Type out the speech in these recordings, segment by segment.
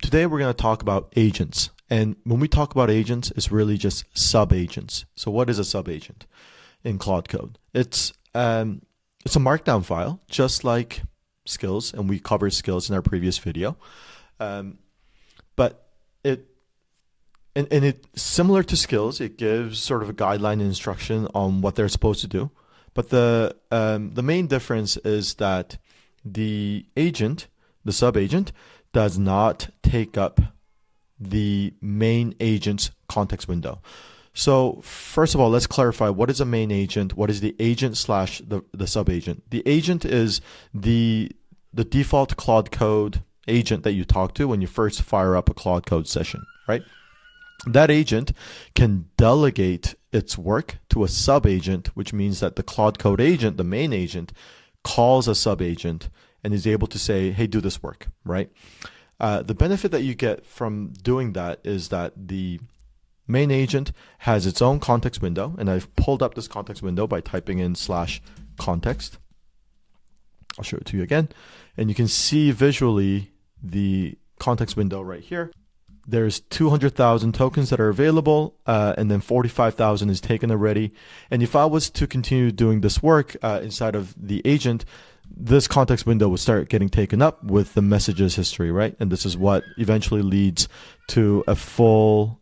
today we're going to talk about agents. And when we talk about agents, it's really just subagents. So what is a subagent in Claude Code? It's a markdown file, just like skills, and we covered skills in our previous video. But it's similar to skills. It gives sort of a guideline and instruction on what they're supposed to do. But the main difference is that the agent, the subagent, does not take up the main agent's context window. So first of all, let's clarify what is a main agent, what is the agent slash the subagent. The agent is the default Claude Code agent that you talk to when you first fire up a Claude Code session, right? That agent can delegate its work to a subagent, which means that the Claude Code agent, the main agent, calls a subagent and is able to say, hey, do this work, right? The benefit that you get from doing that is that the main agent has its own context window, and I've pulled up this context window by typing in /context. I'll show it to you again, and you can see visually the context window right here. There's 200,000 tokens that are available, and then 45,000 is taken already. And if I was to continue doing this work inside of the agent, this context window would start getting taken up with the messages history, right? And this is what eventually leads to a full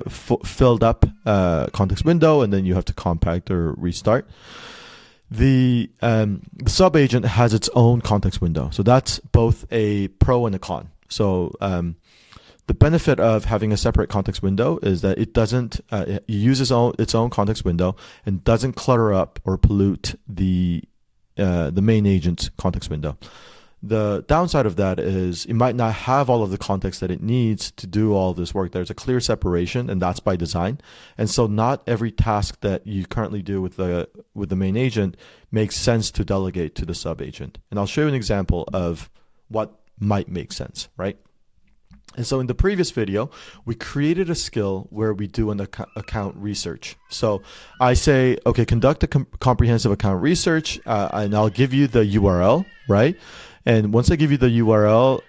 filled up context window, and then you have to compact or restart. The subagent has its own context window, so that's both a pro and a con. So the benefit of having a separate context window is that it doesn't it uses its own context window and doesn't clutter up or pollute the main agent's context window. The downside of that is it might not have all of the context that it needs to do all of this work. There's a clear separation, and that's by design. And so not every task that you currently do with the main agent makes sense to delegate to the subagent. And I'll show you an example of what might make sense, right? And so in the previous video, we created a skill where we do an account research. So I say, okay, conduct a comprehensive account research, and I'll give you the URL, right? And once I give you the URL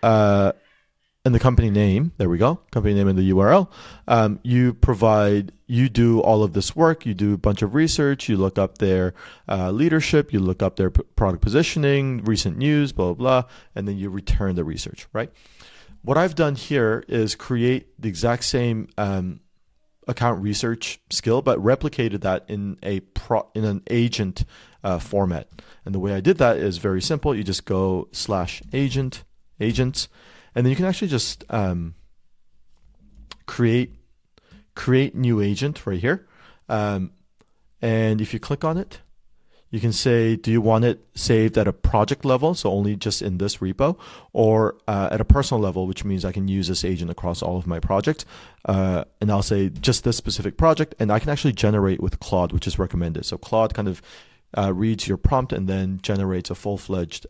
and the company name, there we go, company name and the URL, you do all of this work, you do a bunch of research, you look up their leadership, you look up their product positioning, recent news, blah, blah, blah, and then you return the research, right? What I've done here is create the exact same account research skill, but replicated that in an agent format. And the way I did that is very simple. You just go /agent, agents, and then you can actually just create new agent right here. And if you click on it, you can say, do you want it saved at a project level, so only just in this repo, or at a personal level, which means I can use this agent across all of my projects. And I'll say just this specific project, and I can actually generate with Claude, which is recommended. So Claude kind of reads your prompt and then generates a full-fledged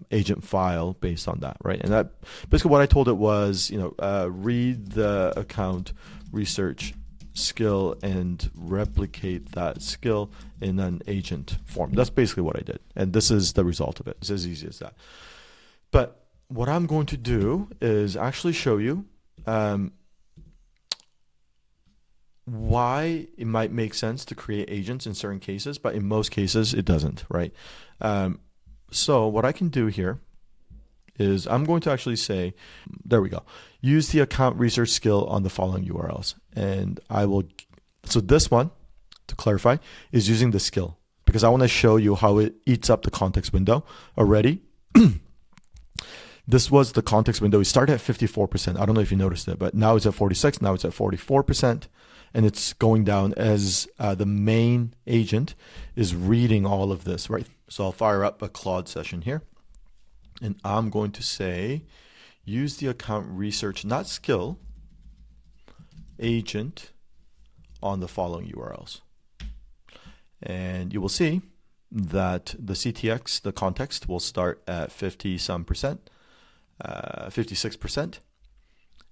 agent file based on that, right? And that basically what I told it was, read the account research skill and replicate that skill in an agent form. That's basically what I did. And this is the result of it. It's as easy as that. But what I'm going to do is actually show you why it might make sense to create agents in certain cases, but in most cases it doesn't, right? So what I can do here is I'm going to actually say, there we go, use the account research skill on the following URLs. And I will, so this one, to clarify, is using the skill because I want to show you how it eats up the context window already. This was the context window. We started at 54%. I don't know if you noticed it, but now it's at 46. Now it's at 44%. And it's going down as the main agent is reading all of this, right? So I'll fire up a Claude session here. And I'm going to say, use the account research, not skill, agent on the following URLs. And you will see that the CTX, the context, will start at 50-some%, 56%.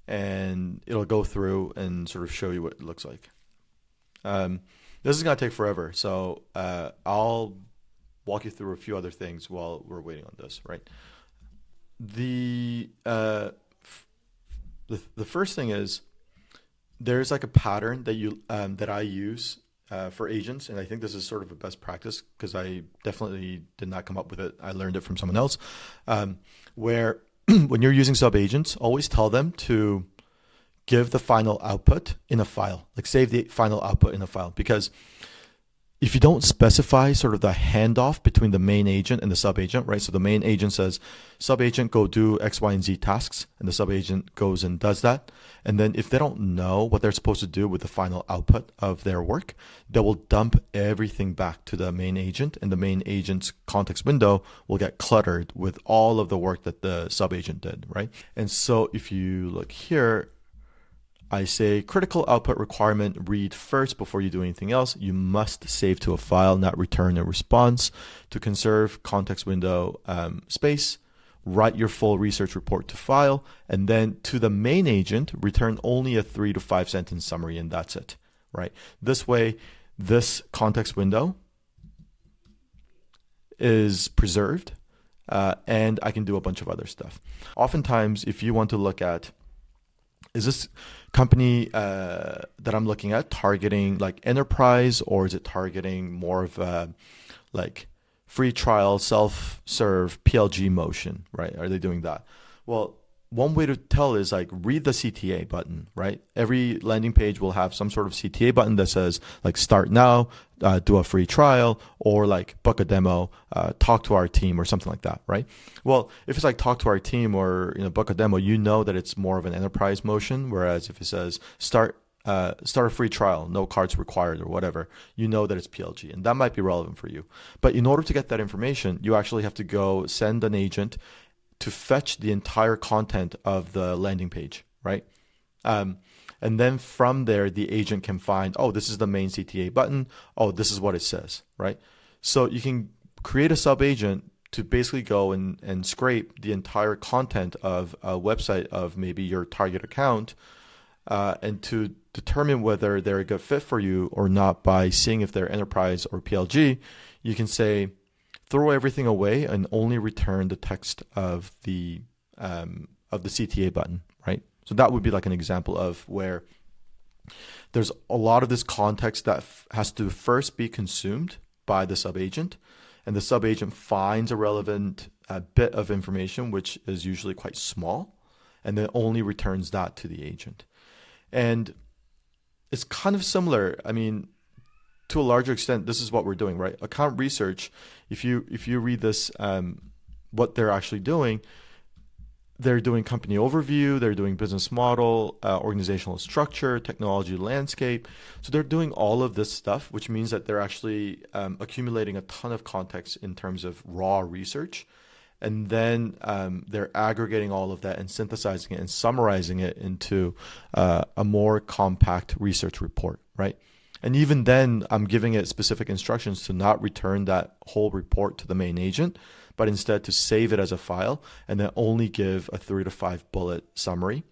And it'll go through and sort of show you what it looks like. This is going to take forever, so I'll walk you through a few other things while we're waiting on this, right? The first thing is there's like a pattern that I use for agents, and I think this is sort of a best practice because I definitely did not come up with it. I learned it from someone else, where when you're using subagents, always tell them to give the final output in a file, like save the final output in a file, because if you don't specify sort of the handoff between the main agent and the subagent, right? So the main agent says, subagent, go do X, Y, and Z tasks, and the subagent goes and does that. And then if they don't know what they're supposed to do with the final output of their work, they will dump everything back to the main agent, and the main agent's context window will get cluttered with all of the work that the subagent did, right? And so if you look here, I say critical output requirement, read first before you do anything else. You must save to a file, not return a response. To conserve context window space, write your full research report to file, and then to the main agent, return only a 3 to 5 sentence summary, and that's it, right? This way, this context window is preserved, and I can do a bunch of other stuff. Oftentimes, if you want to look at, is this company that I'm looking at targeting like enterprise, or is it targeting more of like free trial, self-serve, PLG motion, right? Are they doing that? Well, one way to tell is like read the CTA button, right? Every landing page will have some sort of CTA button that says like start now, do a free trial, or like book a demo, talk to our team, or something like that, right? Well, if it's like talk to our team or book a demo, you know that it's more of an enterprise motion. Whereas if it says start a free trial, no cards required or whatever, you know that it's PLG, and that might be relevant for you. But in order to get that information, you actually have to go send an agent to fetch the entire content of the landing page, right? And then from there, the agent can find, oh, this is the main CTA button. Oh, this is what it says, right? So you can create a subagent to basically go and scrape the entire content of a website of maybe your target account, and to determine whether they're a good fit for you or not by seeing if they're enterprise or PLG. You can say, throw everything away and only return the text of the CTA button, right? So that would be like an example of where there's a lot of this context that has to first be consumed by the subagent, and the subagent finds a relevant bit of information, which is usually quite small, and then only returns that to the agent. And it's kind of similar. I mean, to a larger extent, this is what we're doing, right? Account research, if you read this, what they're actually doing, they're doing company overview, they're doing business model, organizational structure, technology landscape. So they're doing all of this stuff, which means that they're actually accumulating a ton of context in terms of raw research. And then they're aggregating all of that and synthesizing it and summarizing it into a more compact research report, right? And even then, I'm giving it specific instructions to not return that whole report to the main agent, but instead to save it as a file and then only give a 3 to 5 bullet summary.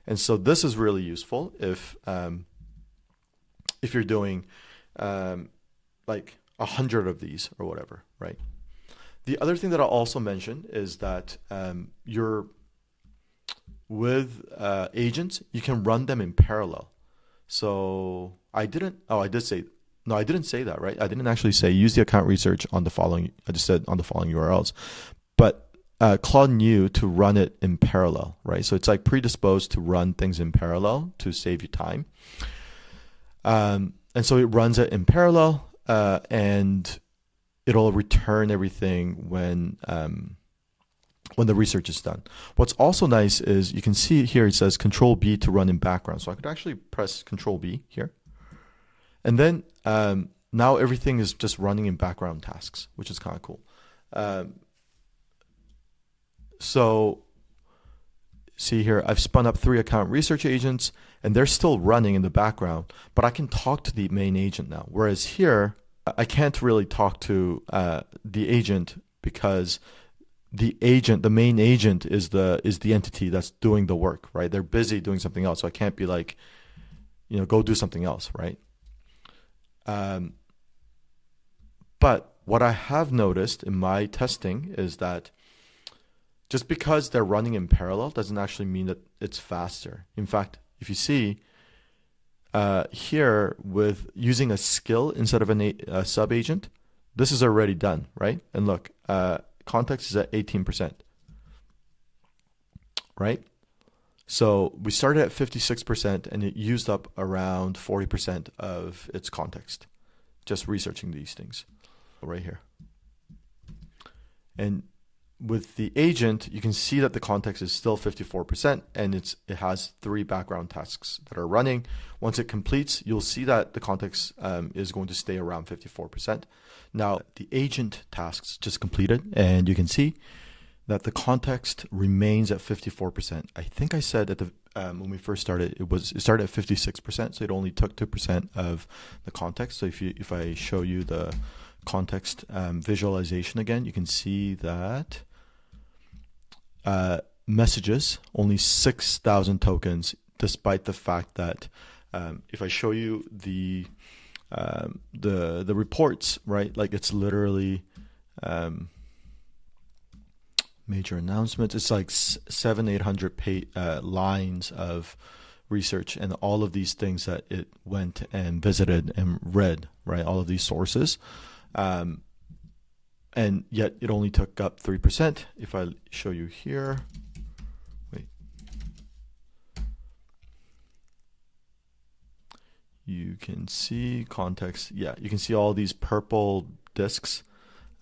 And so this is really useful if you're doing like 100 of these or whatever, right? The other thing that I'll also mention is that with agents, you can run them in parallel. So I didn't say that, right? I didn't actually say use the account research on the following. I just said on the following URLs, but Claude knew to run it in parallel, right? So it's like predisposed to run things in parallel to save you time. And so it runs it in parallel, and it'll return everything when the research is done. What's also nice is you can see here it says Control B to run in background. So I could actually press Control B here. And then now everything is just running in background tasks, which is kind of cool. So see here, I've spun up 3 account research agents, and they're still running in the background, but I can talk to the main agent now. Whereas here, I can't really talk to the agent because the main agent is the entity that's doing the work, right? They're busy doing something else, so I can't be like, go do something else, right? But what I have noticed in my testing is that just because they're running in parallel doesn't actually mean that it's faster. In fact, if you see here with using a skill instead of a sub-agent, this is already done, right? And look, context is at 18%, right? So we started at 56% and it used up around 40% of its context, just researching these things right here. And with the agent, you can see that the context is still 54% and it has 3 background tasks that are running. Once it completes, you'll see that the context is going to stay around 54%. Now, the agent tasks just completed, and you can see that the context remains at 54%. I think I said at the when we first started, it started at 56%, so it only took 2% of the context. So if I show you the context visualization again, you can see that messages only 6,000 tokens, despite the fact that if I show you the reports, right, like it's literally major announcements. It's like 700-800 lines of research and all of these things that it went and visited and read, right? All of these sources. And yet it only took up 3%. If I show you here, wait, you can see context. Yeah, you can see all these purple disks,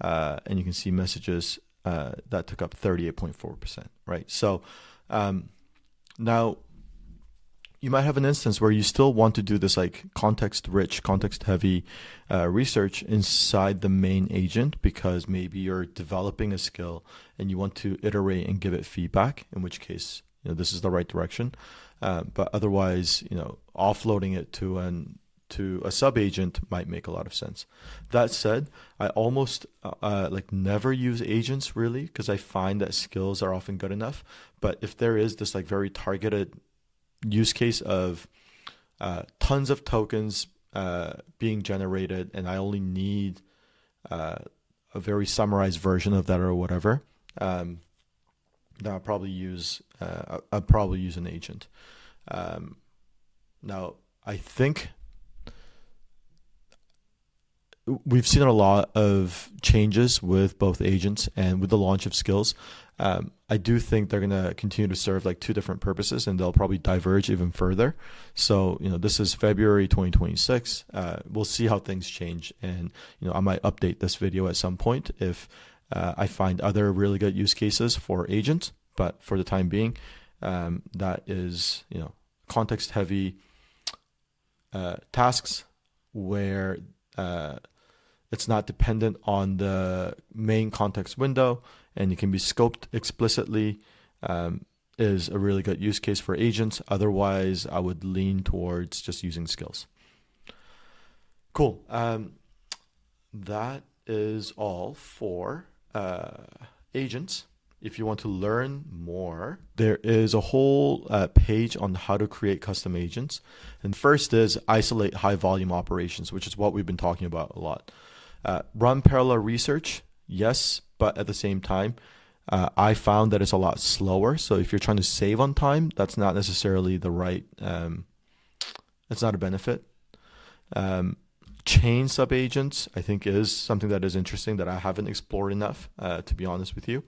and you can see messages that took up 38.4%, right? So now you might have an instance where you still want to do this like context-rich, context-heavy research inside the main agent because maybe you're developing a skill and you want to iterate and give it feedback, in which case, this is the right direction. But otherwise, offloading it to a sub-agent might make a lot of sense. That said, I almost never use agents really because I find that skills are often good enough. But if there is this like very targeted use case of tons of tokens being generated and I only need a very summarized version of that or whatever, then I'll probably use an agent. Now, I think we've seen a lot of changes with both agents and with the launch of skills. I do think they're going to continue to serve like 2 different purposes and they'll probably diverge even further. So, this is February 2026. We'll see how things change. And, I might update this video at some point if I find other really good use cases for agents. But for the time being, that is, context heavy tasks where it's not dependent on the main context window and it can be scoped explicitly, is a really good use case for agents. Otherwise, I would lean towards just using skills. Cool. That is all for agents. If you want to learn more, there is a whole page on how to create custom agents. And first is isolate high volume operations, which is what we've been talking about a lot. Run parallel research, yes, but at the same time, I found that it's a lot slower. So if you're trying to save on time, that's not necessarily the right, it's not a benefit. Chain subagents, I think, is something that is interesting that I haven't explored enough, to be honest with you.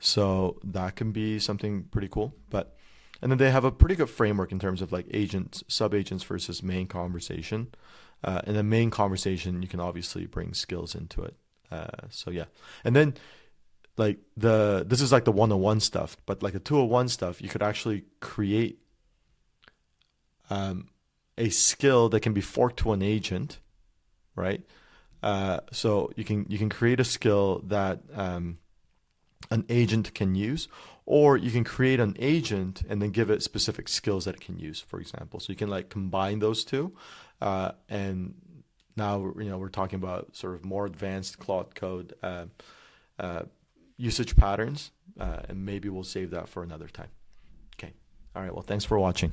So that can be something pretty cool. And then they have a pretty good framework in terms of like agents, subagents versus main conversation. And the main conversation, you can obviously bring skills into it. So yeah. And then like this is like the 101 stuff, but like the 201 stuff, you could actually create a skill that can be forked to an agent, right? So you can create a skill that an agent can use, or you can create an agent and then give it specific skills that it can use, for example. So you can like combine those two, and now we're talking about sort of more advanced Claude Code usage patterns, and maybe we'll save that for another time. Okay. All right. Well, thanks for watching.